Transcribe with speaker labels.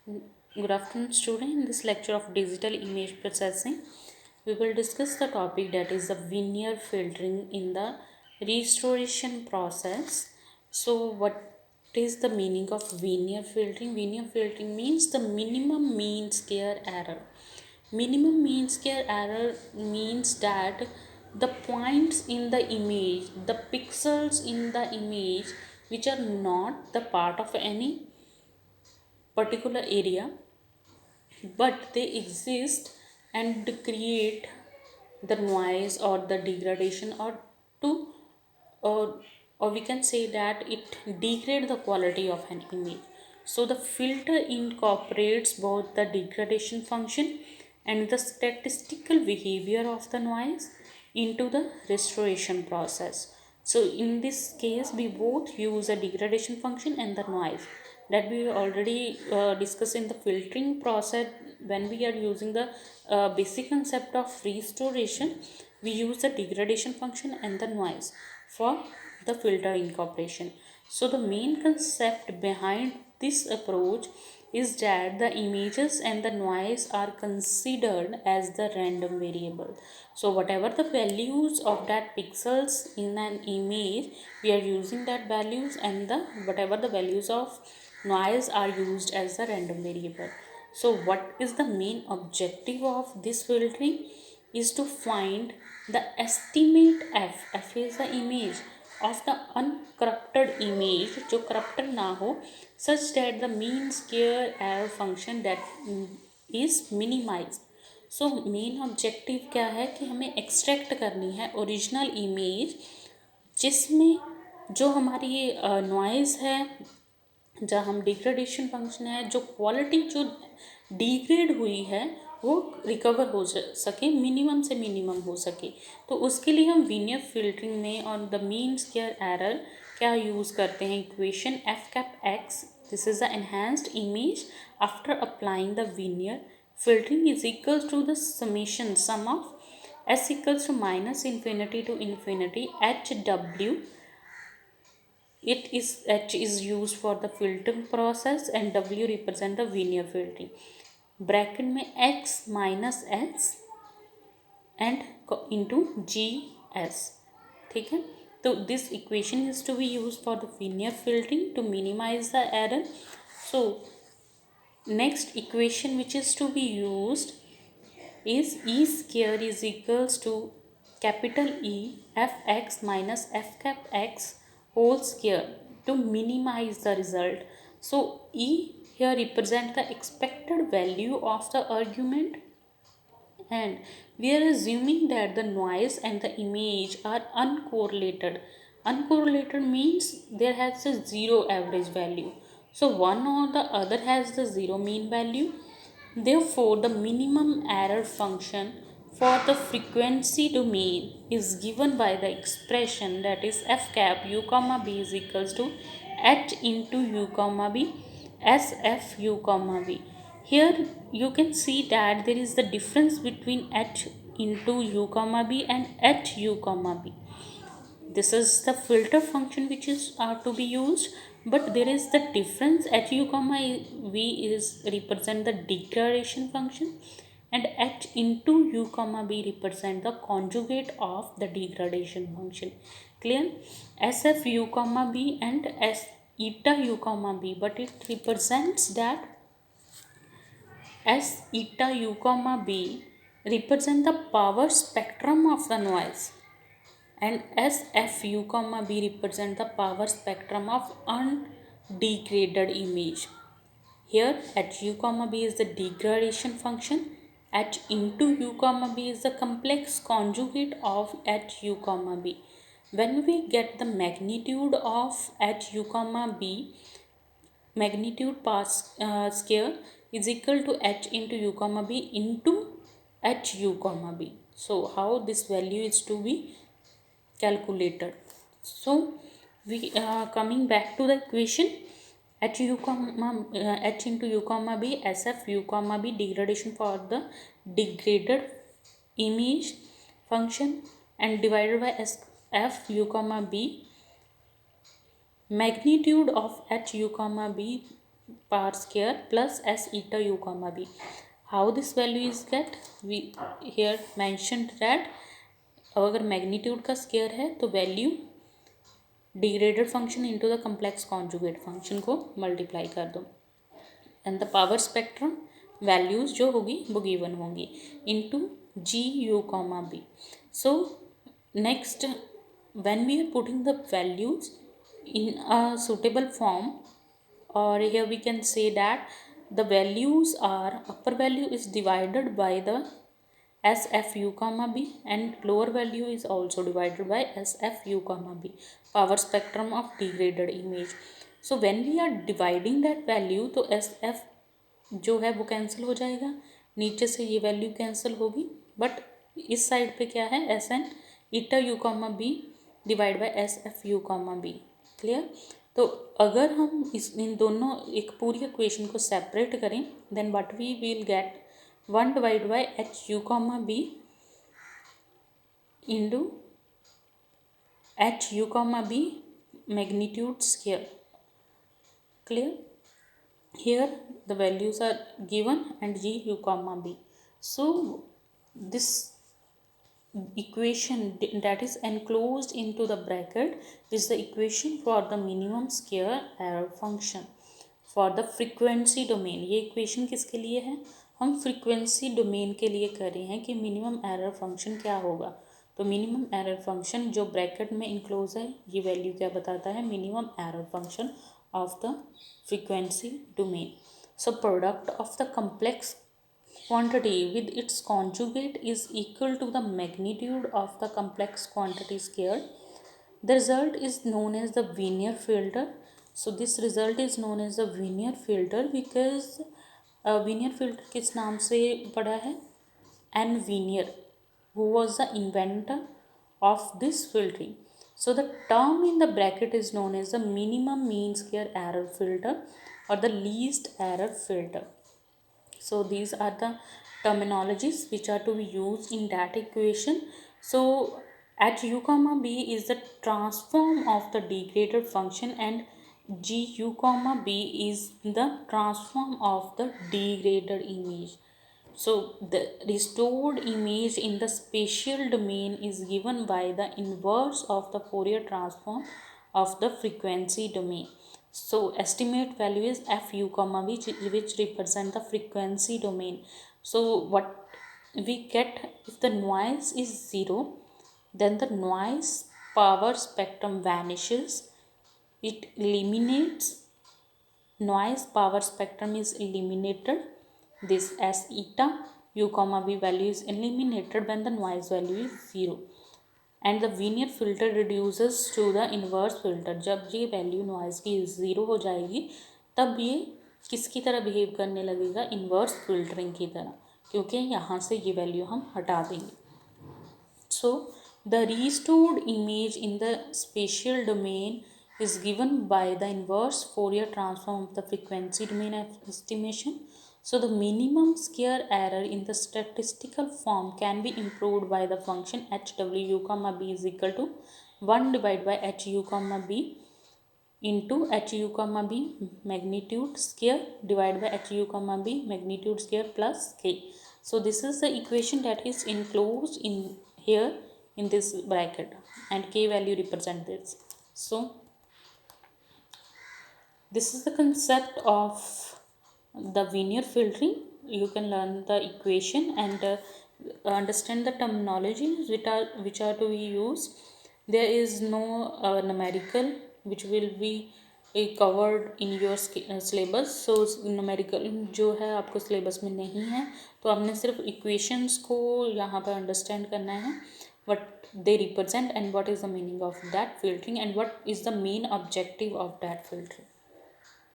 Speaker 1: Good afternoon, student. In this lecture of digital image processing, we will discuss the topic that is the veneer filtering in the restoration process. So, what is the meaning of veneer filtering? Veneer filtering means the minimum mean square error. Minimum mean square error means that the points in the image, the pixels in the image, which are not the part of any particular area, but they exist and create the noise or the degradation, or to or we can say that it degrade the quality of an image. So the filter incorporates both the degradation function and the statistical behavior of the noise into the restoration process. So in this case we both use a degradation function and the noise that we already discussed in the filtering process. When we are using the basic concept of restoration, we use the degradation function and the noise for the filter incorporation. So the main concept behind this approach is that the images and the noise are considered as the random variable. So whatever the values of that pixels in an image, we are using that values, and the whatever the values of noise are used as the random variable. So what is the main objective of this filtering is to find the estimate f is the image of the uncorrupted image जो corrupted ना हो, such that the mean square error function that is minimized. So main objective क्या है कि हमें extract करनी है original image, जिसमें जो हमारी नॉइज़ है, जहाँ हम डिग्रेडेशन फंक्शन है, जो क्वालिटी जो डिग्रेड हुई है वो रिकवर हो सके, मिनिमम से मिनिमम हो सके। तो उसके लिए हम वीनियर फिल्टरिंग में और द मीन स्क्वायर एरर क्या यूज़ करते हैं, equation F cap x, this is the enhanced image after applying the veneer filtering is equals to the summation sum of s equals to minus infinity to infinity h w. It is h is used for the filtering process and w represent the veneer filtering. Bracket में x minus S and into G S, ठीक है। तो this equation is to be use for the veneer filtering to minimize the error. So next equation which is to be used is E square is equals to capital E f x minus f cap x whole square to minimize the result. So E here represent the expected value of the argument, and we are assuming that the noise and the image are uncorrelated. Uncorrelated means there has a zero average value. So one or the other has the zero mean value. Therefore, the minimum error function for the frequency domain is given by the expression that is f cap u comma b is equals to h into u comma b s f u comma b. Here you can see that there is the difference between h into u comma b and h u comma b. This is the filter function which is to be used, but there is the difference. H u comma v is represent the degradation function, and h into u comma b represent the conjugate of the degradation function. Clear? Sf u comma b and s eta u comma b, but it represents that S eta u comma b represent the power spectrum of the noise, and S f u comma b represent the power spectrum of undegraded image. Here h u comma b is the degradation function, h into u comma b is the complex conjugate of h u comma b. When we get the magnitude of h u comma b, magnitude pass square is equal to h into u comma b into h u comma b. So how this value is to be calculated? So we coming back to the equation, h u comma h into u comma b sf u comma b degradation for the degraded image function, and divided by s f u comma b magnitude of h u comma b power square plus s eta u comma b. How this value is get? We here mentioned that अगर magnitude का square है तो value degraded function into the complex conjugate function को multiply कर दो and the power spectrum values जो होगी वो गिवन होंगी into G U comma B. So next when we are putting the values in a suitable form, or here we can say that the values are upper value is divided by the sfu comma b and lower value is also divided by sfu comma b, power spectrum of degraded image. So when we are dividing that value तो sf जो है वो cancel हो जाएगा, नीचे से ये value cancel होगी, बट इस साइड पे क्या है S N eta U comma B divide by S F U comma B. Clear? तो अगर हम इन दोनों एक पूरी इक्वेशन को सेपरेट करें then what we will get 1 divide by H U comma B into H U comma B magnitude square. Clear? Here the values are given and g u comma b. So this equation that is enclosed into the bracket is the equation for the minimum square error function for the frequency domain. ये equation किसके लिए है? हम frequency domain के लिए कर रहे हैं कि minimum error function क्या होगा. तो minimum error function जो bracket में enclose है ये value क्या बताता है? minimum error function of the frequency domain. So product of the complex quantity with its conjugate is equal to the magnitude of the complex quantity squared. The result is known as the Wiener filter. So this result is known as the Wiener filter because Wiener filter किस नाम से पड़ा है? N. Wiener, who was the inventor of this filtering. So the term in the bracket is known as the minimum mean square error filter or the least error filter. So these are the terminologies which are to be used in that equation. So h u comma b is the transform of the degraded function and g u comma b is the transform of the degraded image. So the restored image in the spatial domain is given by the inverse of the Fourier transform of the frequency domain. So estimate value is f u comma v which represent the frequency domain. So what we get, if the noise is 0 then the noise power spectrum vanishes, it eliminates, noise power spectrum is eliminated. This as eta u comma b value is eliminated when the noise value is 0 and the Wiener filter reduces to the inverse filter. जब ये value noise की 0 हो जाएगी तब ये किसकी तरह behave करने लगेगा? इन्वर्स फिल्टरिंग की तरह, क्योंकि यहाँ से ये वैल्यू हम हटा देंगे. So the restored image in the spatial domain is given by the inverse Fourier transform of the frequency domain estimation. So the minimum square error in the statistical form can be improved by the function hw comma b is equal to 1 divided by hu comma b into hu comma b magnitude square divided by hu comma b magnitude square plus k. So this is the equation that is enclosed in here in this bracket and k value represent this. So this is the concept of the Wiener filtering. You can learn the equation and understand the terminologies which are to be used. There is no numerical which will be covered in your syllabus. So numerical जो है आपको syllabus में नहीं है, तो आपने सिर्फ equations को यहाँ पर understand करना है, what they represent and what is the meaning of that filtering and what is the main objective of that filtering.